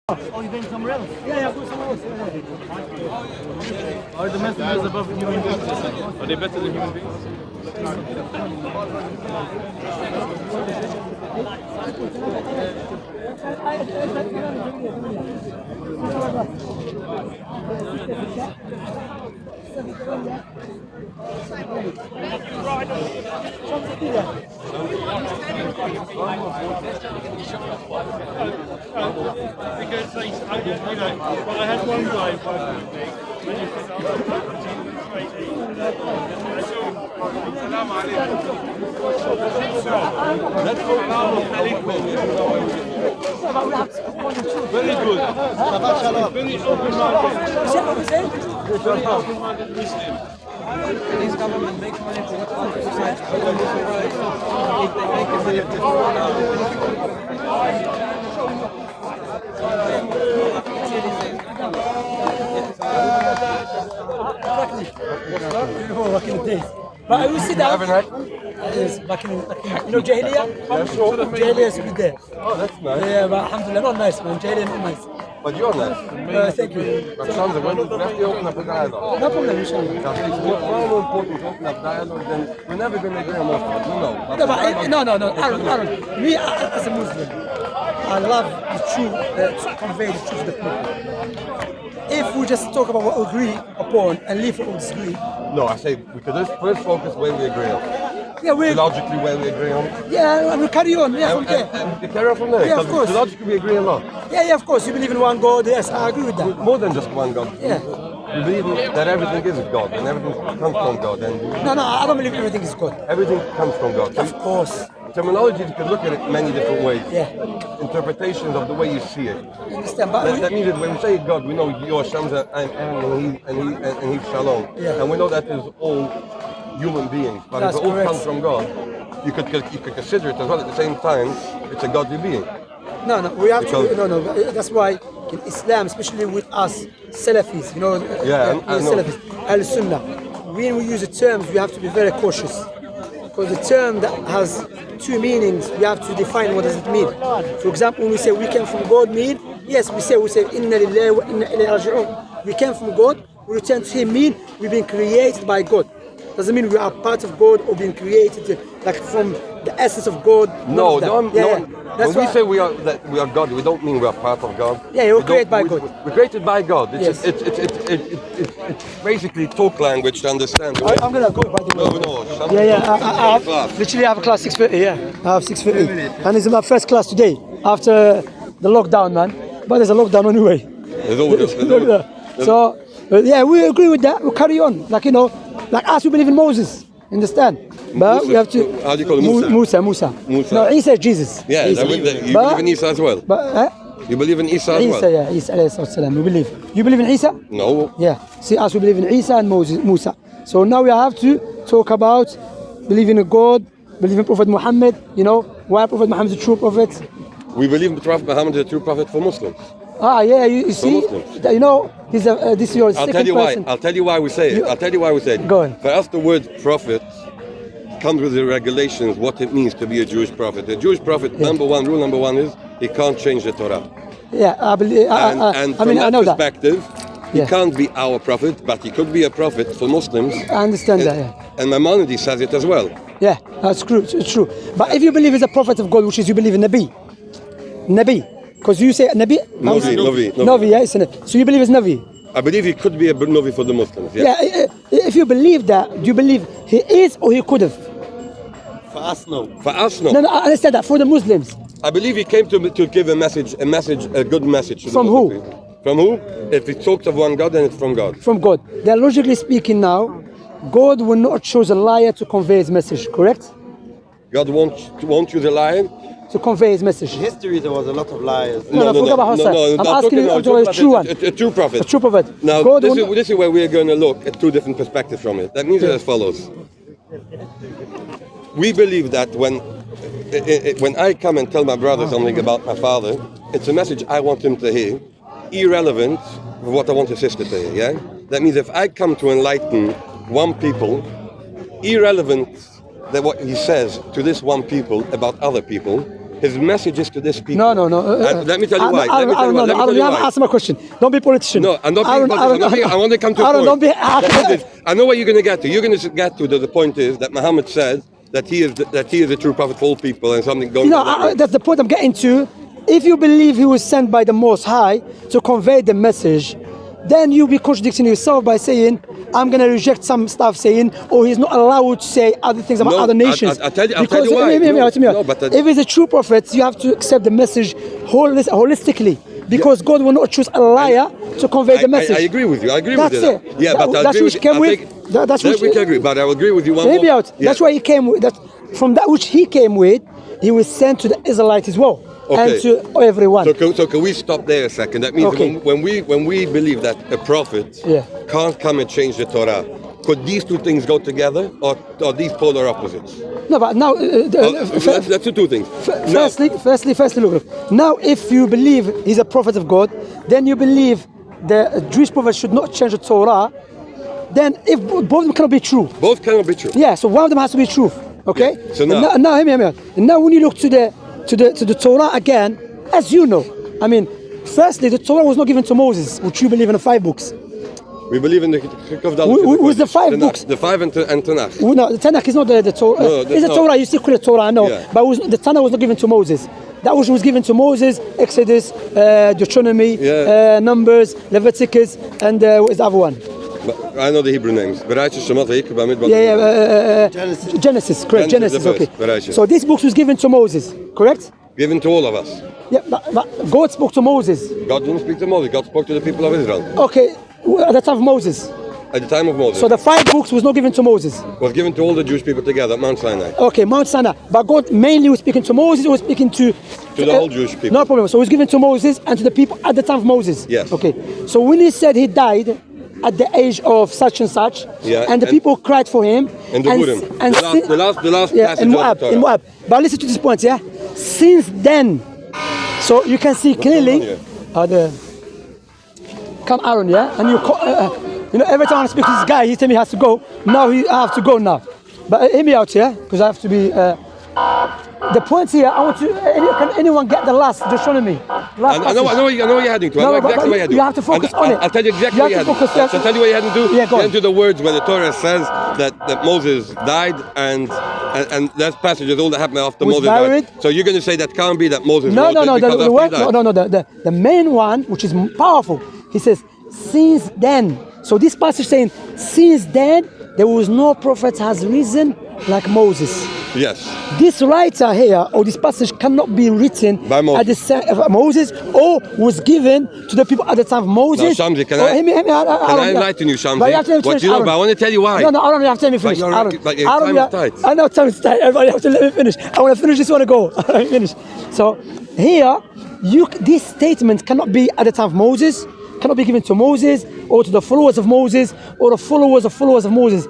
Oh, you've been somewhere else? Yeah, I've got somewhere else. Are the messengers above human beings? Are they better than human beings? Because I had one guy working with me. Very good. Very open-minded Muslim. These government make money for what other society. If they make Back in the days. But I will sit down. Yes, back in Jahiliyyah? Yeah, sure. Jahiliyyah is good there. Oh, that's nice. Yeah, but alhamdulillah, not nice, man. Jahiliyyah not nice. But you're nice. Thank you. But Sandra, when you have to open up a dialogue. No problem, inshallah. It's far more important to open up dialogue than we're never going to agree on most of it. No. No, Aaron. Me, as a Muslim, I love the truth, to convey the truth to the people. If we just talk about what we agree upon and leave what we disagree. No, I say we could just first focus where we agree on. Yeah, Logically where we agree on. Yeah, and we'll carry on. Yeah, from there. And we carry on from there. Yeah, of course. Logically we agree a lot. Yeah, of course. You believe in one God. Yes, I agree with that. More than just one God. Yeah. We believe that everything is God and everything comes from God. And No, I don't believe everything is God. everything comes from God. Of course. Terminology, you can look at it many different ways. Yeah. Interpretations of the way you see it. I understand, but That means that when we say God, we know you're Shamsa and he's Shalom. Yeah. And we know that is all human beings. But That's if it all correct. comes from God, you could consider it as well at the same time, it's a godly being. No, we have Because- to. No. That's why in Islam, especially with us Salafis, Salafis, Al-Sunnah, when we use the terms, we have to be very cautious. Because the term that has two meanings, we have to define what does it mean. For example, when we say we came from God, mean yes, we say Inna lillahi wa inna ilayhi raji'un. We came from God, we return to Him. Mean we've been created by God. Doesn't mean we are part of God or being created like from the essence of God. No. That's When we why- say we are God, we don't mean we are part of God. Yeah, you're created by God. We're created by God. Yes. It's basically talk language to understand. I'm gonna go by the way. No. I have a class 6:30. Yeah, I have 6:30, and it's my first class today after the lockdown, man. But there's a lockdown anyway. So yeah, we agree with that. We carry on, like us. We believe in Moses. Understand? But we have to. How do you call him? Musa. No, Isa is Jesus. Yeah, Isa. you believe in Isa as well. But You believe in Isa as Isa, well. yeah, Isa alayhi salam. We believe. You believe in Isa? No. Yeah. See, us we believe in Isa and Musa. So now we have to talk about believing in God, believing in Prophet Muhammad. Why Prophet Muhammad is a true prophet. We believe in Prophet Muhammad is a true prophet for Muslims. Yeah, you see, Muslims. this is your I'll second tell you why. person. I'll tell you why we say it. I'll tell you why we say it. Go on. For us, the word prophet comes with the regulations, what it means to be a Jewish prophet. A Jewish prophet, rule number one is he can't change the Torah. Yeah, I believe. And from I know that perspective, he Yeah. can't be our prophet, but he could be a prophet for Muslims. I understand that. Yeah. And Maimonides says it as well. Yeah, that's true. It's true. But if you believe he's a prophet of God, which is you believe in Nabi, because you say Nabi. Nabi, yeah, it's so you believe it's Nabi. I believe he could be a Nabi for the Muslims. Yeah. Yeah. If you believe that, do you believe he is or he could have? For us, no. For us, no. No, I understand that. For the Muslims. I believe he came to give a good message. To From the who? Muslim people. From who? If it talks of one God, then it's from God. From God. Then logically speaking now, God will not choose a liar to convey his message, correct? God won't use a lion. To convey his message. In history, there was a lot of liars. No, forget about Hassan. I'm asking you about a true one. A true prophet. A true prophet. Now, God this is where we're going to look at two different perspectives from it. That means as follows. We believe that when I come and tell my brother something about my father, it's a message I want him to hear, irrelevant of what I want his sister to hear, yeah? That means if I come to enlighten one people, irrelevant that what he says to this one people about other people, His message is to this people. No. Let me tell you why. Aaron, you haven't answered my question. Don't be politician. No, I'm not being politician. I want to come to a Aaron, point. don't be. I know what you're going to get to. You're going to get to the point is that Muhammad said that he is the true prophet for all people, and something going on. That's the point I'm getting to. If you believe he was sent by the Most High to convey the message, then you'll be contradicting yourself by saying, I'm going to reject some stuff saying, he's not allowed to say other things about other nations. I'll tell you why. If he's a true prophet, you have to accept the message holistically. Because God will not choose a liar to convey the message. I agree with you. I agree with you. That's it. Yeah, but that's which came with. That's which we can agree. But I will agree with you one more. Yeah. That's why he came with. From that which he came with, he was sent to the Israelites as well. Okay. And to everyone. So can we stop there a second? That means when we believe that a prophet can't come and change the Torah, could these two things go together, or are these polar opposites? No, but now that's the two things. Firstly, look. Now, if you believe he's a prophet of God, then you believe the Jewish prophet should not change the Torah. Then, if both of them cannot be true. Both cannot be true. Yeah. So one of them has to be true. Okay. Yeah. So now, hear me. Now, when you look to the Torah again, as you know, I mean, firstly, the Torah was not given to Moses, which you believe in the 5 books. We believe in the with the 5 books. The 5 and Tanakh. No, the Tanakh is not the Torah. No, it's the Torah. You still call it Torah, I know. Yeah. But the Tanakh was not given to Moses. That was given to Moses, Exodus, Deuteronomy, Numbers, Leviticus, and what is the other one? I know the Hebrew names. Genesis, correct. Genesis, okay. So this book was given to Moses, correct? Given to all of us. Yeah, but God spoke to Moses. God didn't speak to Moses. God spoke to the people of Israel. Okay, at the time of Moses. At the time of Moses. So the 5 books was not given to Moses. Was given to all the Jewish people together at Mount Sinai. Okay, Mount Sinai. But God mainly was speaking to Moses, or was speaking to the whole Jewish people. No problem. So it was given to Moses and to the people at the time of Moses. Yes. Okay. So when he said he died at the age of such and such, and the people cried for him. And the last passage in Moab. But listen to this point, yeah? Since then, so you can see clearly, come Aaron, yeah? And every time I speak to this guy, he tells me he has to go. Now I have to go now. But hear me out here, because I have to be... the point here, I want to... Can anyone get the last Deuteronomy? I know what you're heading to. I know exactly what you're heading to. You have to focus on it. I'll tell you exactly what you're heading to. I'll tell you what you're heading to. Yeah, go on. Into the words where the Torah says that Moses died, and that passage is all that happened after Moses died. So you're going to say that can't be that Moses wrote it because after he died. The main one, which is powerful, he says, since then. So this passage saying, since then, there was no prophet has risen like Moses. Yes. This writer here, or this passage cannot be written by Moses. At the time of Moses, or was given to the people at the time of Moses. Now, Shamsi, can I enlighten you, Shamsi? But I want to tell you why. No, Aaron, you have to let me finish. But time is tight. I know time is tight. Everybody have to let me finish. I want to finish this one to go. Finish. So here, this statement cannot be at the time of Moses, cannot be given to Moses, or to the followers of Moses, or the followers of Moses.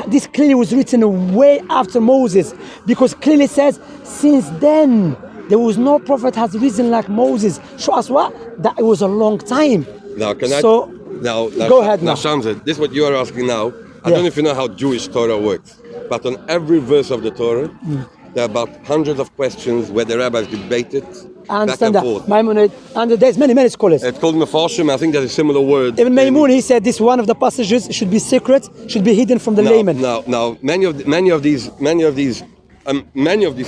This clearly was written way after Moses, because clearly says, since then, there was no prophet has risen like Moses. Show us what? That it was a long time. Now, go ahead now. Shamsa, this is what you are asking now. I don't know if you know how Jewish Torah works, but on every verse of the Torah, there are about hundreds of questions where the rabbis debate it. I understand that. Maimonides, and there's many scholars. It's called Mefarshim. I think there's a similar word. Even Maimon, he said this one of the passages should be secret, should be hidden from the layman. Now, many of these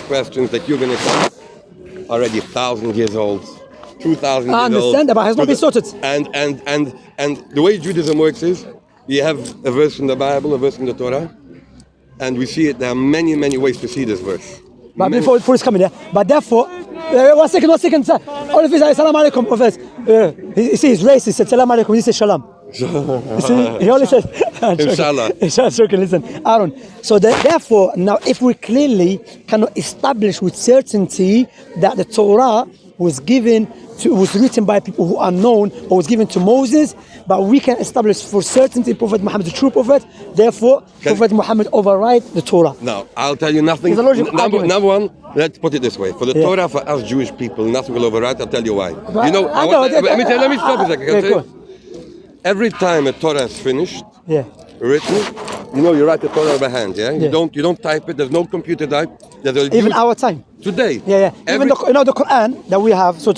questions that you're going to ask are already 1,000 years old, 2,000 years old. I understand that, but it has not been sorted. And the way Judaism works is, you have a verse from the Bible, a verse from the Torah, and we see it. There are many ways to see this verse. But before it's coming, but therefore, one second. All of his salam alaikum. He says he's racist. He said salam alaikum. He says shalom. You see, he only said inshallah. Listen, Aaron. So therefore, now if we clearly cannot establish with certainty that the Torah was written by people who are known, or was given to Moses, but we can establish for certainty Prophet Muhammad is the true prophet. Therefore, Prophet Muhammad override the Torah. Now, I'll tell you nothing. Number one, let's put it this way: for the Torah, for us Jewish people, nothing will override. I'll tell you why. But let me stop a second. Every time a Torah is finished, written, you write the Torah by hand. You don't type it. There's no computer type. they'll Even use our time. today. Yeah. Even the Quran that we have. So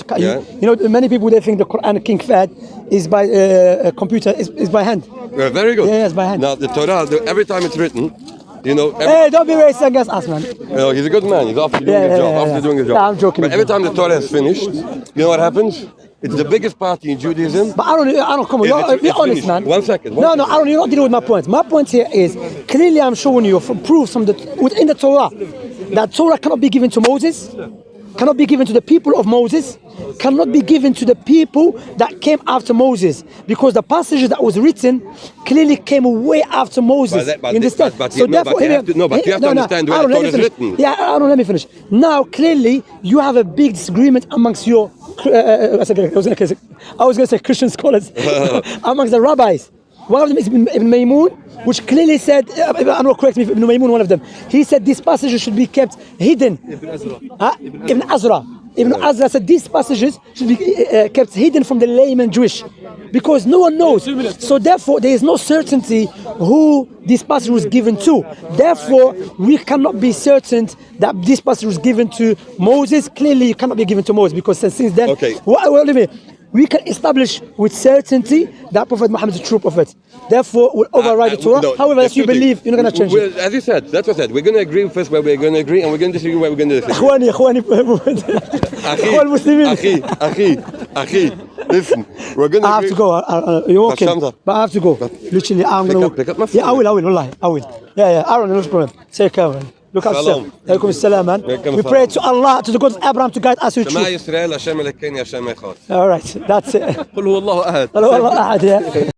many people they think the Quran King Fahd is by computer, is by hand. Yeah, very good. Yeah, it's by hand. Now the Torah, every time it's written, Hey, don't be racist against us, man. he's a good man. He's after doing his job. After doing his job. Nah, I'm joking. But every time the Torah is finished, you know what happens? It's the biggest party in Judaism. But I don't come on. Be honest, finished. man. 1 second. No, Aaron, you're not dealing with my point. My point here is clearly I'm showing you from proofs from within the Torah that Torah cannot be given to Moses, cannot be given to the people of Moses, cannot be given to the people that came after Moses, because the passage that was written clearly came way after Moses. You understand? You have to understand where the Torah is written. Yeah, Aaron, let me finish. Now, clearly, you have a big disagreement amongst your, I was going to say Christian scholars, amongst the rabbis. One of them is Ibn Maymun, which clearly said, I don't know, correct me if Ibn Maymun, one of them, he said this passage should be kept hidden. Ibn Azra. Ibn Azra said these passages should be kept hidden from the layman Jewish, because no one knows. So therefore, there is no certainty who this passage was given to. Therefore, we cannot be certain that this passage was given to Moses. Clearly, it cannot be given to Moses, because since then, we can establish with certainty that Prophet Muhammad is a true prophet. Therefore, we'll override the Torah. However, as you believe, you're not going to change it. As you said, that's what I said. We're going to agree first where we're going to agree, and we're going to disagree where we're going to disagree. Akhi, listen, we're going to I have to go. You're okay, but I have to go. Literally, I'm going to... Pick up my phone. Yeah, I will, wallahi, I will. Yeah, Aaron, no problem. Take care, man. Look after yourself. Alaikum assalam, man. We pray to Allah, to the God of Abraham, to guide us with truth. All right, that's it. قل هو الله أحد. Allah, yeah.